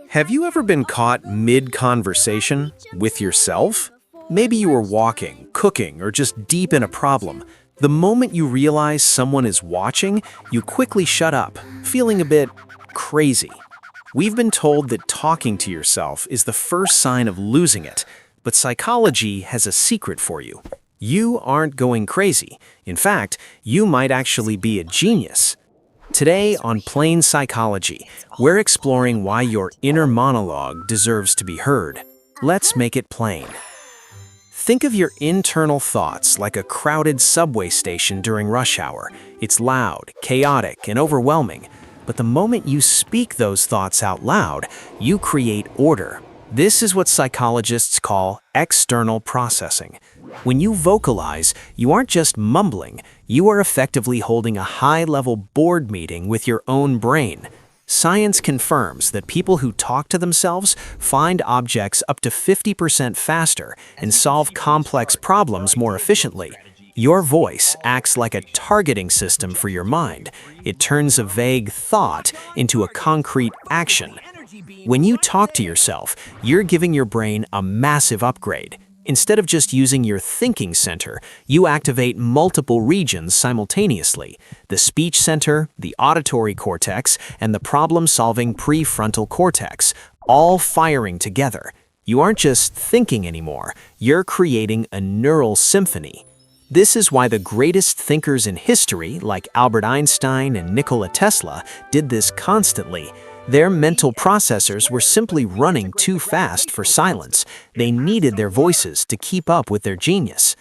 Have you ever been caught mid-conversation with yourself? Maybe you were walking, cooking, or just deep in a problem. The moment you realize someone is watching, you quickly shut up, feeling a bit crazy. We've been told that talking to yourself is the first sign of losing it, but psychology has a secret for you. You aren't going crazy. In fact, you might actually be a genius. Today on Plain Psychology, we're exploring why your inner monologue deserves to be heard. Let's make it plain. Think of your internal thoughts like a crowded subway station during rush hour. It's loud, chaotic, and overwhelming. But the moment you speak those thoughts out loud, you create order. This is what psychologists call external processing. When you vocalize, you aren't just mumbling, you are effectively holding a high-level board meeting with your own brain. Science confirms that people who talk to themselves find objects up to 50% faster and solve complex problems more efficiently. Your voice acts like a targeting system for your mind. It turns a vague thought into a concrete action. When you talk to yourself, you're giving your brain a massive upgrade. Instead of just using your thinking center, you activate multiple regions simultaneously: the speech center, the auditory cortex, and the problem-solving prefrontal cortex, all firing together. You aren't just thinking anymore, you're creating a neural symphony. This is why the greatest thinkers in history, like Albert Einstein and Nikola Tesla, did this constantly. Their mental processors were simply running too fast for silence. They needed their voices to keep up with their genius.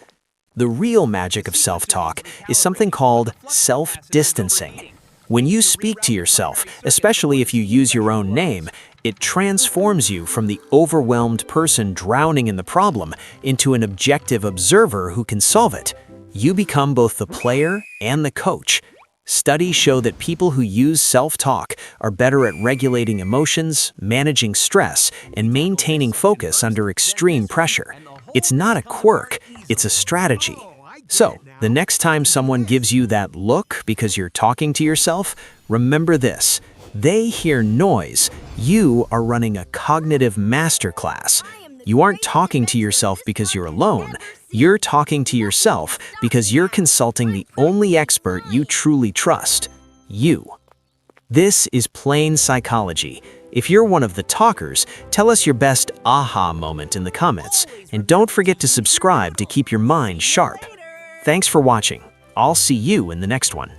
The real magic of self-talk is something called self-distancing. When you speak to yourself, especially if you use your own name, it transforms you from the overwhelmed person drowning in the problem into an objective observer who can solve it. You become both the player and the coach. Studies show that people who use self-talk are better at regulating emotions, managing stress, and maintaining focus under extreme pressure. It's not a quirk, it's a strategy. So, the next time someone gives you that look because you're talking to yourself, remember this: they hear noise. You are running a cognitive masterclass. You aren't talking to yourself because you're alone. You're talking to yourself because you're consulting the only expert you truly trust: you. This is Plain Psychology. If you're one of the talkers, tell us your best aha moment in the comments, and don't forget to subscribe to keep your mind sharp. Thanks for watching. I'll see you in the next one.